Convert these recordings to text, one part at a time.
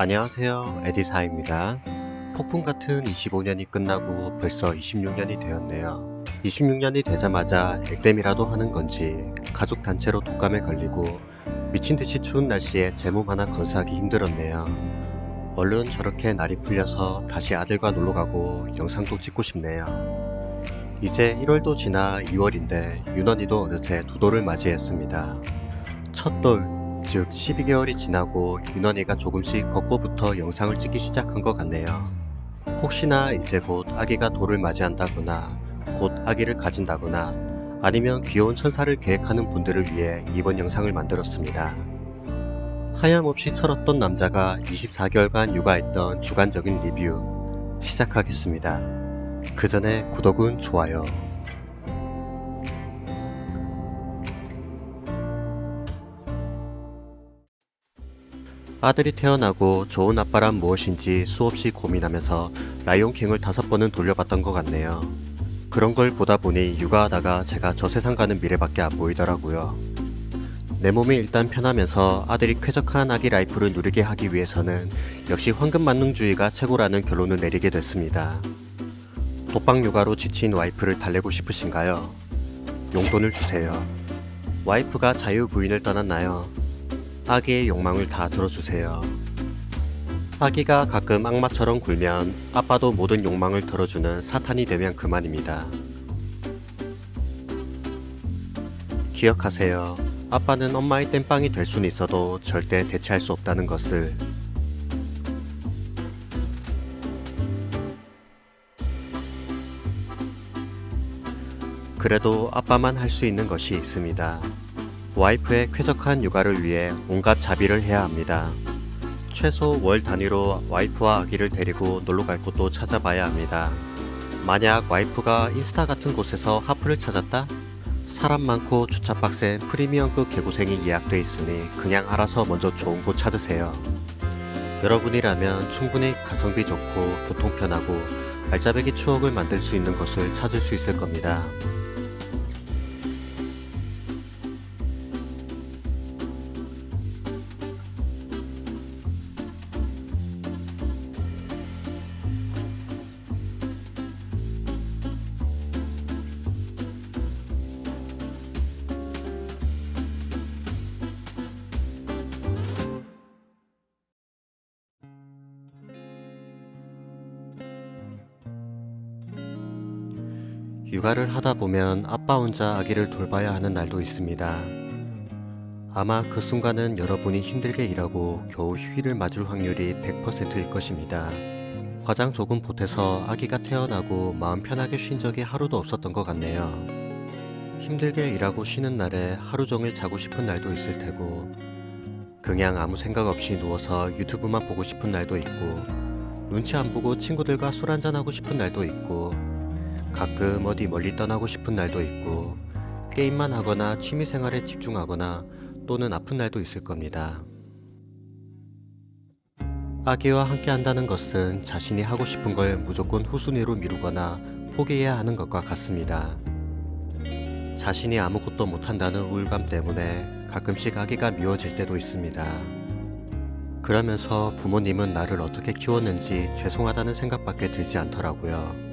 안녕하세요. 에디사입니다. 폭풍 같은 25년이 끝나고 벌써 26년이 되었네요. 26년이 되자마자 액땜이라도 하는 건지 가족 단체로 독감에 걸리고 미친 듯이 추운 날씨에 제 몸 하나 건사하기 힘들었네요. 얼른 저렇게 날이 풀려서 다시 아들과 놀러 가고 영상도 찍고 싶네요. 이제 1월도 지나 2월인데 윤원이도 어느새 두 돌을 맞이했습니다. 첫 돌, 즉 12개월이 지나고 윤원이가 조금씩 걷고부터 영상을 찍기 시작한 것 같네요. 혹시나 이제 곧 아기가 돌을 맞이한다거나 곧 아기를 가진다거나 아니면 귀여운 천사를 계획하는 분들을 위해 이번 영상을 만들었습니다. 하염없이 철었던 남자가 24개월간 육아했던 주관적인 리뷰 시작하겠습니다. 그 전에 구독은 좋아요. 아들이 태어나고 좋은 아빠란 무엇인지 수없이 고민하면서 라이온킹을 5번은 돌려봤던 것 같네요. 그런 걸 보다 보니 육아하다가 제가 저 세상 가는 미래밖에 안 보이더라고요. 내 몸이 일단 편하면서 아들이 쾌적한 아기 라이프를 누리게 하기 위해서는 역시 황금만능주의가 최고라는 결론을 내리게 됐습니다. 독박 육아로 지친 와이프를 달래고 싶으신가요? 용돈을 주세요. 와이프가 자유부인을 떠났나요? 아기의 욕망을 다 들어주세요. 아기가 가끔 악마처럼 굴면 아빠도 모든 욕망을 들어주는 사탄이 되면 그만입니다. 기억하세요. 아빠는 엄마의 땜빵이 될 수는 있어도 절대 대체할 수 없다는 것을. 그래도 아빠만 할 수 있는 것이 있습니다. 와이프의 쾌적한 육아를 위해 온갖 자비를 해야 합니다. 최소 월 단위로 와이프와 아기를 데리고 놀러 갈 곳도 찾아봐야 합니다. 만약 와이프가 인스타 같은 곳에서 하프를 찾았다? 사람 많고 주차 빡센 프리미엄급 개고생이 예약돼 있으니 그냥 알아서 먼저 좋은 곳 찾으세요. 여러분이라면 충분히 가성비 좋고 교통 편하고 알짜배기 추억을 만들 수 있는 것을 찾을 수 있을 겁니다. 육아를 하다 보면 아빠 혼자 아기를 돌봐야 하는 날도 있습니다. 아마 그 순간은 여러분이 힘들게 일하고 겨우 휴일을 맞을 확률이 100%일 것입니다. 과장 조금 보태서 아기가 태어나고 마음 편하게 쉰 적이 하루도 없었던 것 같네요. 힘들게 일하고 쉬는 날에 하루 종일 자고 싶은 날도 있을 테고, 그냥 아무 생각 없이 누워서 유튜브만 보고 싶은 날도 있고, 눈치 안 보고 친구들과 술 한잔하고 싶은 날도 있고, 가끔 어디 멀리 떠나고 싶은 날도 있고, 게임만 하거나 취미생활에 집중하거나 또는 아픈 날도 있을 겁니다. 아기와 함께 한다는 것은 자신이 하고 싶은 걸 무조건 후순위로 미루거나 포기해야 하는 것과 같습니다. 자신이 아무것도 못한다는 우울감 때문에 가끔씩 아기가 미워질 때도 있습니다. 그러면서 부모님은 나를 어떻게 키웠는지 죄송하다는 생각밖에 들지 않더라고요.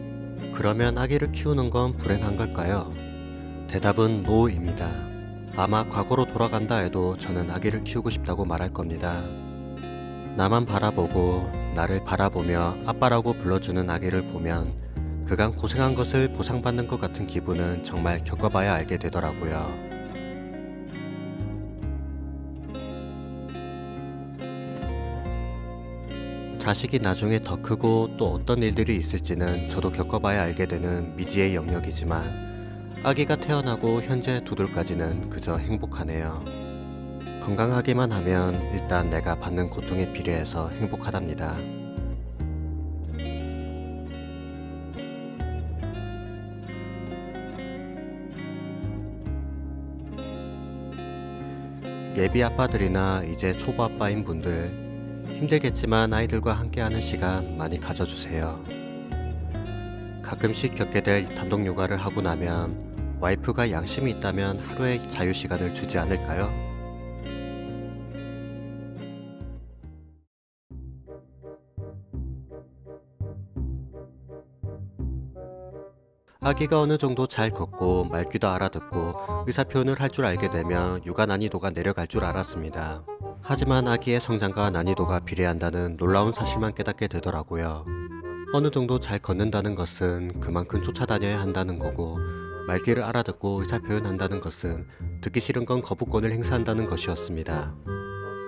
그러면 아기를 키우는 건 불행한 걸까요? 대답은 노입니다. 아마 과거로 돌아간다 해도 저는 아기를 키우고 싶다고 말할 겁니다. 나만 바라보고 나를 바라보며 아빠라고 불러주는 아기를 보면 그간 고생한 것을 보상받는 것 같은 기분은 정말 겪어봐야 알게 되더라고요. 자식이 나중에 더 크고 또 어떤 일들이 있을지는 저도 겪어봐야 알게 되는 미지의 영역이지만 아기가 태어나고 현재 두 돌까지는 그저 행복하네요. 건강하기만 하면 일단 내가 받는 고통에 비례해서 행복하답니다. 예비 아빠들이나 이제 초보 아빠인 분들, 힘들겠지만 아이들과 함께하는 시간 많이 가져주세요. 가끔씩 겪게 될 단독 육아를 하고 나면 와이프가 양심이 있다면 하루의 자유 시간을 주지 않을까요? 아기가 어느 정도 잘 걷고 말귀도 알아듣고 의사표현을 할 줄 알게 되면 육아 난이도가 내려갈 줄 알았습니다. 하지만 아기의 성장과 난이도가 비례한다는 놀라운 사실만 깨닫게 되더라고요. 어느 정도 잘 걷는다는 것은 그만큼 쫓아다녀야 한다는 거고, 말귀를 알아듣고 의사표현한다는 것은 듣기 싫은 건 거부권을 행사한다는 것이었습니다.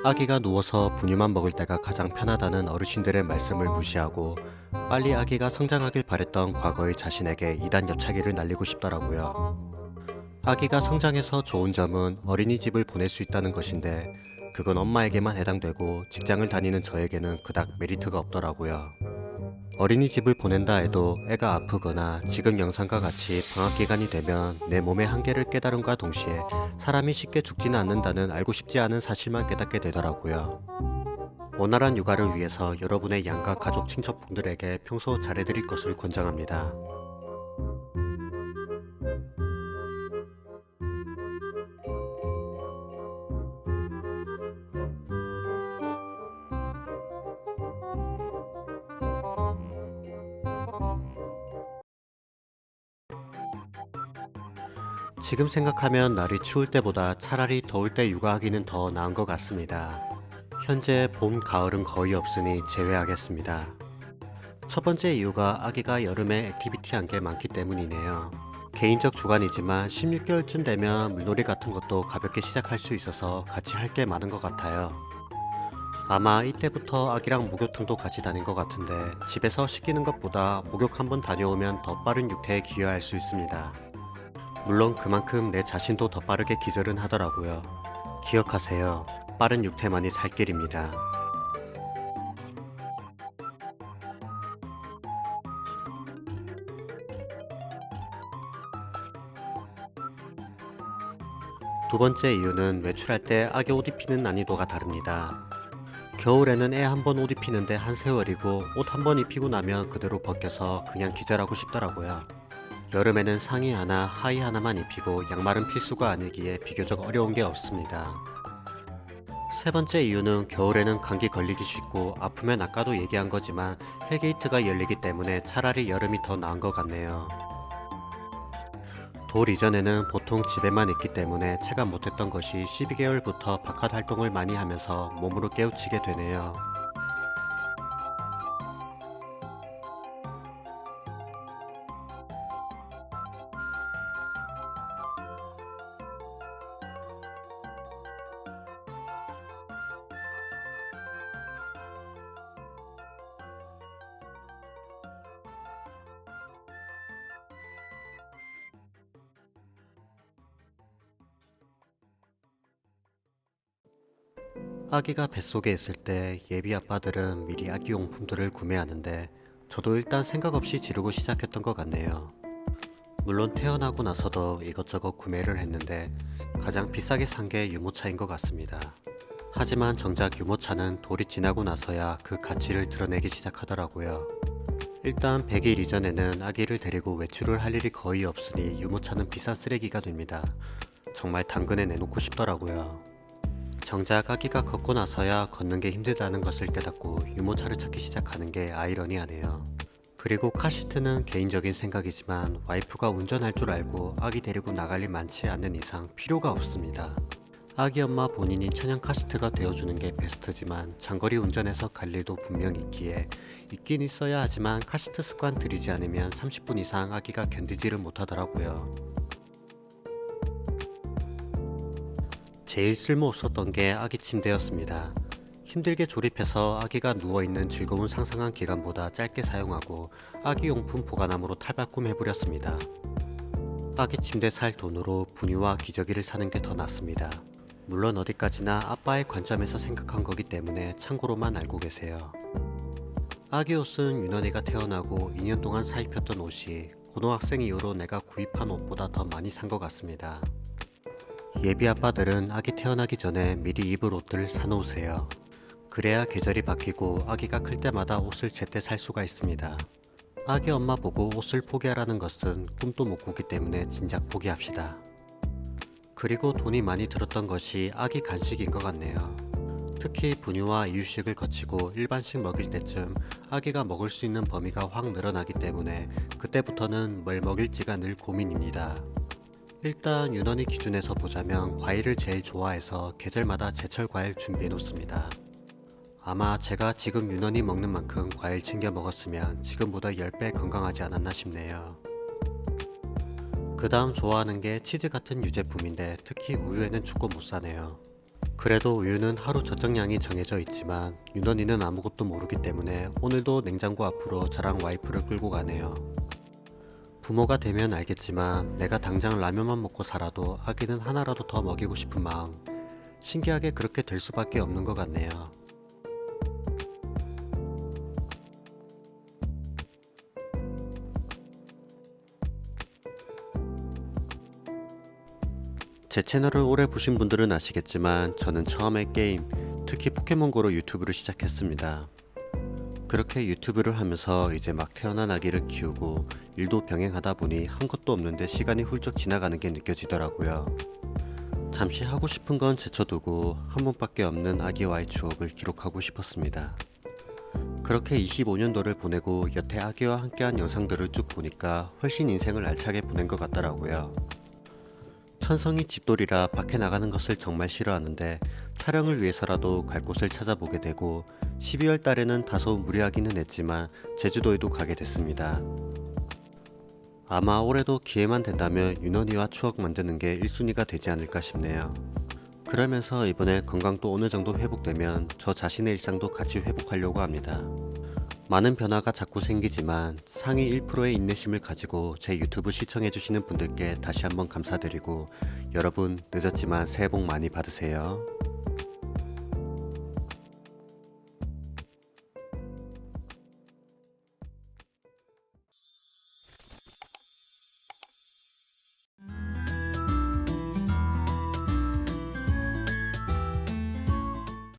아기가 누워서 분유만 먹을 때가 가장 편하다는 어르신들의 말씀을 무시하고 빨리 아기가 성장하길 바랬던 과거의 자신에게 2단 옆차기를 날리고 싶더라고요. 아기가 성장해서 좋은 점은 어린이집을 보낼 수 있다는 것인데, 그건 엄마에게만 해당되고 직장을 다니는 저에게는 그닥 메리트가 없더라고요. 어린이집을 보낸다 해도 애가 아프거나 지금 영상과 같이 방학 기간이 되면 내 몸의 한계를 깨달음과 동시에 사람이 쉽게 죽지는 않는다는 알고 싶지 않은 사실만 깨닫게 되더라고요. 원활한 육아를 위해서 여러분의 양가 가족 친척분들에게 평소 잘해드릴 것을 권장합니다. 지금 생각하면 날이 추울 때보다 차라리 더울 때 육아하기는 더 나은 것 같습니다. 현재 봄, 가을은 거의 없으니 제외하겠습니다. 첫 번째 이유가 아기가 여름에 액티비티한 게 많기 때문이네요. 개인적 주관이지만 16개월쯤 되면 물놀이 같은 것도 가볍게 시작할 수 있어서 같이 할 게 많은 것 같아요. 아마 이때부터 아기랑 목욕탕도 같이 다닌 것 같은데, 집에서 시키는 것보다 목욕 한번 다녀오면 더 빠른 육퇴에 기여할 수 있습니다. 물론 그만큼 내 자신도 더 빠르게 기절은 하더라고요. 기억하세요. 빠른 육퇴만이 살 길입니다. 두 번째 이유는 외출할 때 아기 옷 입히는 난이도가 다릅니다. 겨울에는 애 한 번 옷 입히는데 한 세월이고, 옷 한 번 입히고 나면 그대로 벗겨서 그냥 기절하고 싶더라고요. 여름에는 상의 하나, 하의 하나만 입히고 양말은 필수가 아니기에 비교적 어려운 게 없습니다. 세 번째 이유는 겨울에는 감기 걸리기 쉽고, 아프면 아까도 얘기한 거지만 헬게이트가 열리기 때문에 차라리 여름이 더 나은 것 같네요. 돌 이전에는 보통 집에만 있기 때문에 체감 못했던 것이 12개월부터 바깥 활동을 많이 하면서 몸으로 깨우치게 되네요. 아기가 뱃속에 있을 때 예비 아빠들은 미리 아기 용품들을 구매하는데, 저도 일단 생각 없이 지르고 시작했던 것 같네요. 물론 태어나고 나서도 이것저것 구매를 했는데 가장 비싸게 산 게 유모차인 것 같습니다. 하지만 정작 유모차는 돌이 지나고 나서야 그 가치를 드러내기 시작하더라고요. 일단 100일 이전에는 아기를 데리고 외출을 할 일이 거의 없으니 유모차는 비싼 쓰레기가 됩니다. 정말 당근에 내놓고 싶더라고요. 정작 아기가 걷고 나서야 걷는 게 힘들다는 것을 깨닫고 유모차를 찾기 시작하는 게 아이러니하네요. 그리고 카시트는 개인적인 생각이지만 와이프가 운전할 줄 알고 아기 데리고 나갈 일 많지 않는 이상 필요가 없습니다. 아기 엄마 본인이 천연 카시트가 되어주는 게 베스트지만 장거리 운전에서 갈 일도 분명 있기에 있긴 있어야 하지만 카시트 습관 들이지 않으면 30분 이상 아기가 견디지를 못하더라고요. 제일 쓸모없었던 게 아기 침대였습니다. 힘들게 조립해서 아기가 누워있는 즐거운 상상한 기간보다 짧게 사용하고 아기용품 보관함으로 탈바꿈해버렸습니다. 아기 침대 살 돈으로 분유와 기저귀를 사는 게 더 낫습니다. 물론 어디까지나 아빠의 관점에서 생각한 거기 때문에 참고로만 알고 계세요. 아기 옷은 윤원이가 태어나고 2년 동안 사입혔던 옷이 고등학생 이후로 내가 구입한 옷보다 더 많이 산 것 같습니다. 예비 아빠들은 아기 태어나기 전에 미리 입을 옷들을 사놓으세요. 그래야 계절이 바뀌고 아기가 클 때마다 옷을 제때 살 수가 있습니다. 아기 엄마 보고 옷을 포기하라는 것은 꿈도 못 꾸기 때문에 진작 포기합시다. 그리고 돈이 많이 들었던 것이 아기 간식인 것 같네요. 특히 분유와 이유식을 거치고 일반식 먹일 때쯤 아기가 먹을 수 있는 범위가 확 늘어나기 때문에 그때부터는 뭘 먹일지가 늘 고민입니다. 일단 윤원이 기준에서 보자면 과일을 제일 좋아해서 계절마다 제철 과일 준비해 놓습니다. 아마 제가 지금 윤원이 먹는 만큼 과일 챙겨 먹었으면 지금보다 10배 건강하지 않았나 싶네요. 그 다음 좋아하는 게 치즈 같은 유제품인데 특히 우유에는 죽고 못 사네요. 그래도 우유는 하루 저장량이 정해져 있지만 윤원이는 아무것도 모르기 때문에 오늘도 냉장고 앞으로 저랑 와이프를 끌고 가네요. 부모가 되면 알겠지만 내가 당장 라면만 먹고 살아도 아기는 하나라도 더 먹이고 싶은 마음, 신기하게 그렇게 될 수밖에 없는 것 같네요. 제 채널을 오래 보신 분들은 아시겠지만 저는 처음에 게임, 특히 포켓몬고로 유튜브를 시작했습니다. 그렇게 유튜브를 하면서 이제 막 태어난 아기를 키우고 일도 병행하다 보니 한 것도 없는데 시간이 훌쩍 지나가는 게 느껴지더라고요. 잠시 하고 싶은 건 제쳐두고 한 번밖에 없는 아기와의 추억을 기록하고 싶었습니다. 그렇게 25년도를 보내고 여태 아기와 함께한 영상들을 쭉 보니까 훨씬 인생을 알차게 보낸 것 같더라고요. 천성이 집돌이라 밖에 나가는 것을 정말 싫어하는데 촬영을 위해서라도 갈 곳을 찾아보게 되고 12월 달에는 다소 무리하기는 했지만 제주도에도 가게 됐습니다. 아마 올해도 기회만 된다면 윤원이와 추억 만드는 게 1순위가 되지 않을까 싶네요. 그러면서 이번에 건강도 어느 정도 회복되면 저 자신의 일상도 같이 회복하려고 합니다. 많은 변화가 자꾸 생기지만 상위 1%의 인내심을 가지고 제 유튜브 시청해주시는 분들께 다시 한번 감사드리고 여러분 늦었지만 새해 복 많이 받으세요.